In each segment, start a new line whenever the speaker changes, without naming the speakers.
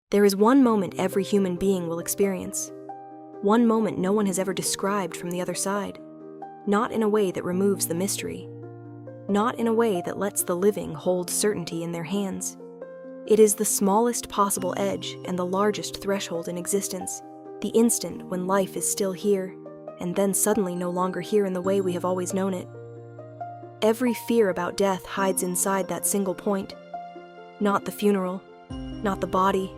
There is one moment every human being will experience. One moment no one has ever described from the other side. Not in a way that removes the mystery. Not in a way that lets the living hold certainty in their hands. It is the smallest possible edge and the largest threshold in existence, the instant when life is still here, and then suddenly no longer here in the way we have always known it. Every fear about death hides inside that single point. Not the funeral, not the body,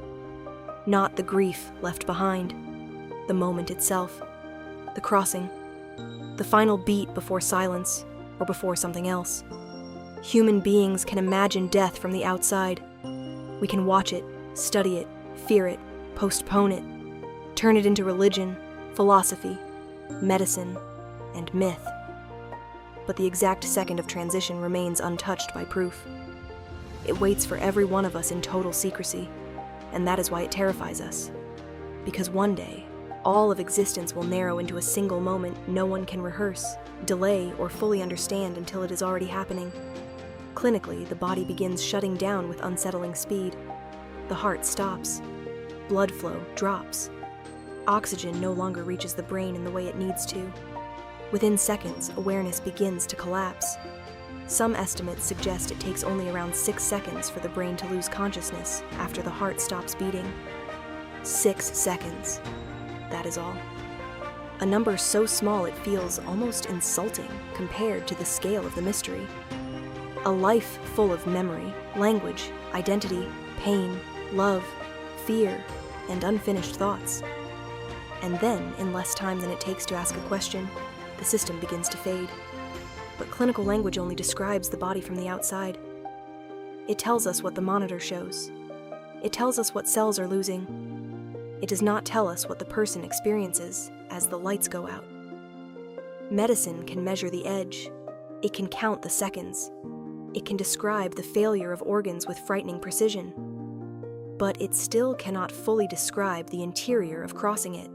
not the grief left behind. The moment itself, the crossing, the final beat before silence or before something else. Human beings can imagine death from the outside. We can watch it, study it, fear it, postpone it, turn it into religion, philosophy, medicine, and myth. But the exact second of transition remains untouched by proof. It waits for every one of us in total secrecy, and that is why it terrifies us. Because one day, all of existence will narrow into a single moment no one can rehearse, delay, or fully understand until it is already happening. Clinically, the body begins shutting down with unsettling speed. The heart stops. Blood flow drops. Oxygen no longer reaches the brain in the way it needs to. Within seconds, awareness begins to collapse. Some estimates suggest it takes only around 6 seconds for the brain to lose consciousness after the heart stops beating. 6 seconds. That is all. A number so small it feels almost insulting compared to the scale of the mystery. A life full of memory, language, identity, pain, love, fear, and unfinished thoughts. And then, in less time than it takes to ask a question, the system begins to fade. But clinical language only describes the body from the outside. It tells us what the monitor shows. It tells us what cells are losing. It does not tell us what the person experiences as the lights go out. Medicine can measure the edge. It can count the seconds. It can describe the failure of organs with frightening precision. But it still cannot fully describe the interior of crossing it.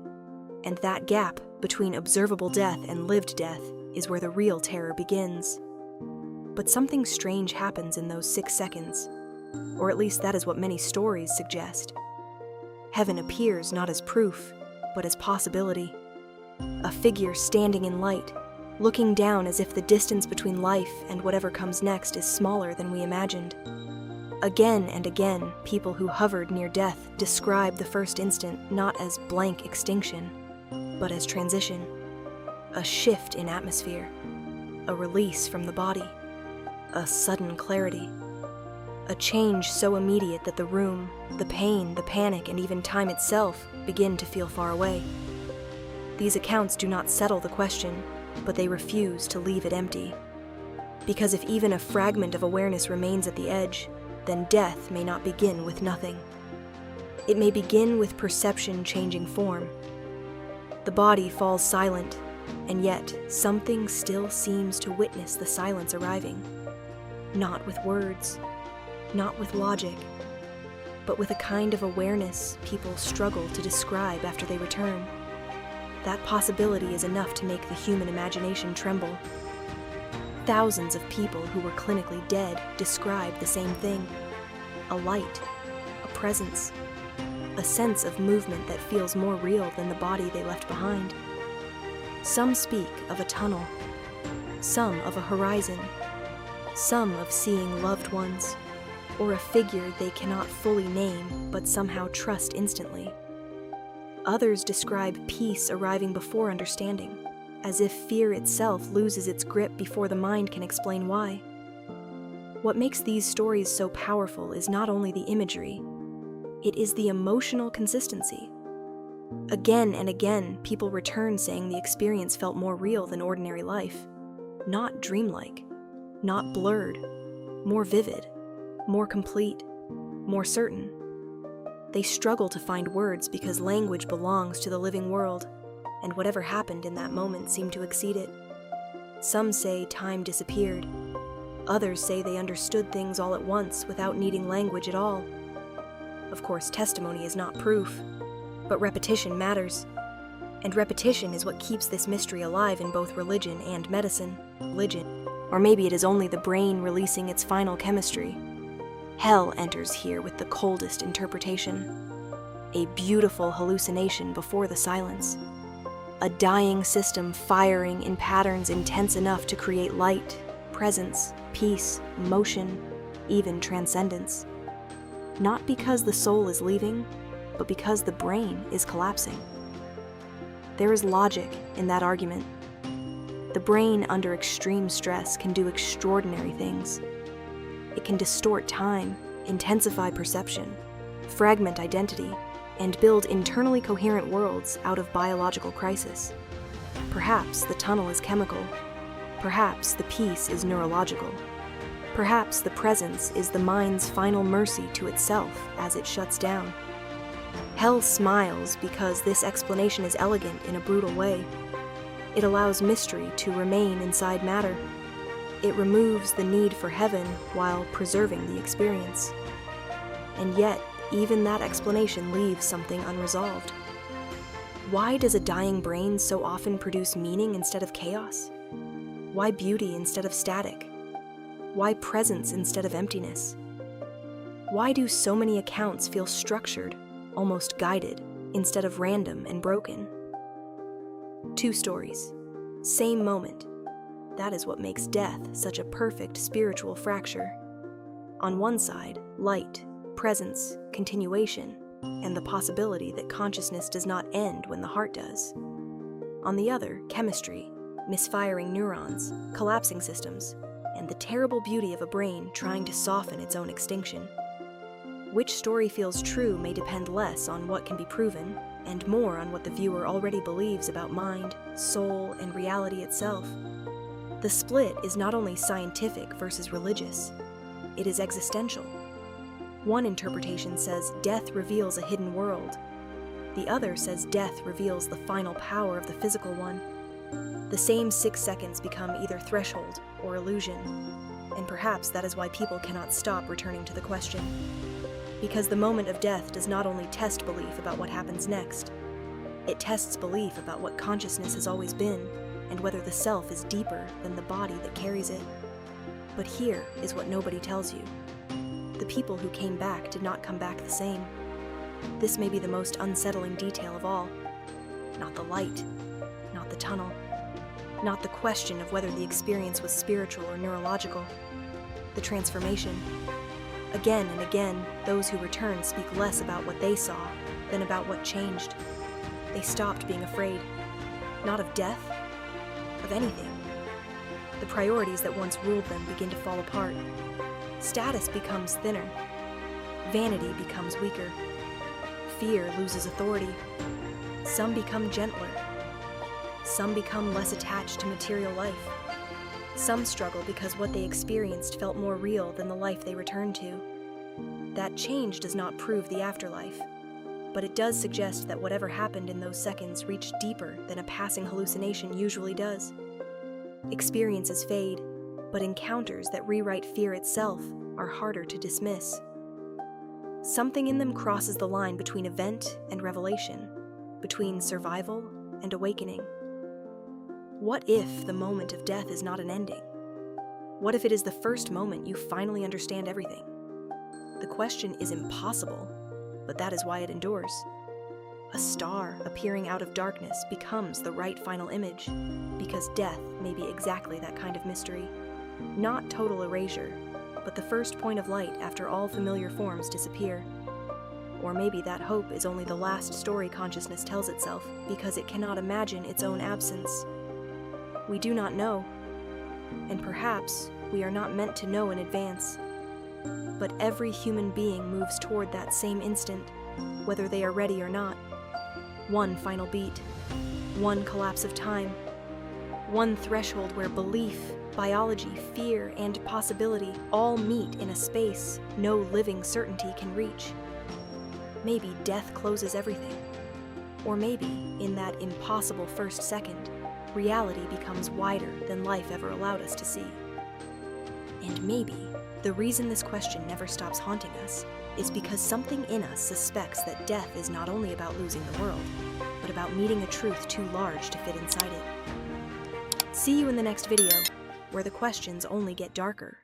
And that gap between observable death and lived death is where the real terror begins. But something strange happens in those 6 seconds, or at least that is what many stories suggest. Heaven appears not as proof, but as possibility. A figure standing in light, looking down as if the distance between life and whatever comes next is smaller than we imagined. Again and again, people who hovered near death describe the first instant not as blank extinction, but as transition. A shift in atmosphere, a release from the body, a sudden clarity, a change so immediate that the room, the pain, the panic, and even time itself begin to feel far away. These accounts do not settle the question, but they refuse to leave it empty. Because if even a fragment of awareness remains at the edge, then death may not begin with nothing. It may begin with perception changing form. The body falls silent, and yet something still seems to witness the silence arriving. Not with words, not with logic, but with a kind of awareness people struggle to describe after they return. That possibility is enough to make the human imagination tremble. Thousands of people who were clinically dead describe the same thing. A light, a presence, a sense of movement that feels more real than the body they left behind. Some speak of a tunnel, some of a horizon, some of seeing loved ones, or a figure they cannot fully name but somehow trust instantly. Others describe peace arriving before understanding, as if fear itself loses its grip before the mind can explain why. What makes these stories so powerful is not only the imagery, it is the emotional consistency. Again and again, people return saying the experience felt more real than ordinary life. Not dreamlike, not blurred, more vivid, more complete, more certain. They struggle to find words because language belongs to the living world, and whatever happened in that moment seemed to exceed it. Some say time disappeared. Others say they understood things all at once without needing language at all. Of course, testimony is not proof, but repetition matters. And repetition is what keeps this mystery alive in both religion and medicine. Religion, or maybe it is only the brain releasing its final chemistry. Hell enters here with the coldest interpretation. a beautiful hallucination before the silence. A dying system firing in patterns intense enough to create light, presence, peace, motion, even transcendence. Not because the soul is leaving, but because the brain is collapsing. There is logic in that argument. The brain under extreme stress can do extraordinary things. It can distort time, intensify perception, fragment identity, and build internally coherent worlds out of biological crisis. Perhaps the tunnel is chemical. Perhaps the peace is neurological. Perhaps the presence is the mind's final mercy to itself as it shuts down. Hell smiles because this explanation is elegant in a brutal way. It allows mystery to remain inside matter. It removes the need for heaven while preserving the experience. And yet, even that explanation leaves something unresolved. Why does a dying brain so often produce meaning instead of chaos? Why beauty instead of static? Why presence instead of emptiness? Why do so many accounts feel structured, almost guided, instead of random and broken? Two stories, same moment. That is what makes death such a perfect spiritual fracture. On one side, light, presence, continuation, and the possibility that consciousness does not end when the heart does. On the other, chemistry, misfiring neurons, collapsing systems, and the terrible beauty of a brain trying to soften its own extinction. Which story feels true may depend less on what can be proven, and more on what the viewer already believes about mind, soul, and reality itself. The split is not only scientific versus religious, it is existential. One interpretation says death reveals a hidden world. The other says death reveals the final power of the physical one. The same 6 seconds become either threshold or illusion, and perhaps that is why people cannot stop returning to the question. Because the moment of death does not only test belief about what happens next, it tests belief about what consciousness has always been, and whether the self is deeper than the body that carries it. But here is what nobody tells you. The people who came back did not come back the same. This may be the most unsettling detail of all. Not the light, not the tunnel, not the question of whether the experience was spiritual or neurological. The transformation. Again and again, those who return speak less about what they saw than about what changed. They stopped being afraid, not of death, of anything. The priorities that once ruled them begin to fall apart. Status becomes thinner. Vanity becomes weaker. Fear loses authority. Some become gentler. Some become less attached to material life. Some struggle because what they experienced felt more real than the life they returned to. That change does not prove the afterlife, but it does suggest that whatever happened in those seconds reached deeper than a passing hallucination usually does. Experiences fade, but encounters that rewrite fear itself are harder to dismiss. Something in them crosses the line between event and revelation, between survival and awakening. What if the moment of death is not an ending? What if it is the first moment you finally understand everything? The question is impossible, but that is why it endures. A star appearing out of darkness becomes the right final image, because death may be exactly that kind of mystery. Not total erasure, but the first point of light after all familiar forms disappear. Or maybe that hope is only the last story consciousness tells itself because it cannot imagine its own absence. We do not know, and perhaps we are not meant to know in advance. But every human being moves toward that same instant, whether they are ready or not. One final beat, one collapse of time, one threshold where belief, biology, fear, and possibility all meet in a space no living certainty can reach. Maybe death closes everything. Or maybe, in that impossible first second, reality becomes wider than life ever allowed us to see. And maybe the reason this question never stops haunting us is because something in us suspects that death is not only about losing the world, but about meeting a truth too large to fit inside it. See you in the next video, where the questions only get darker.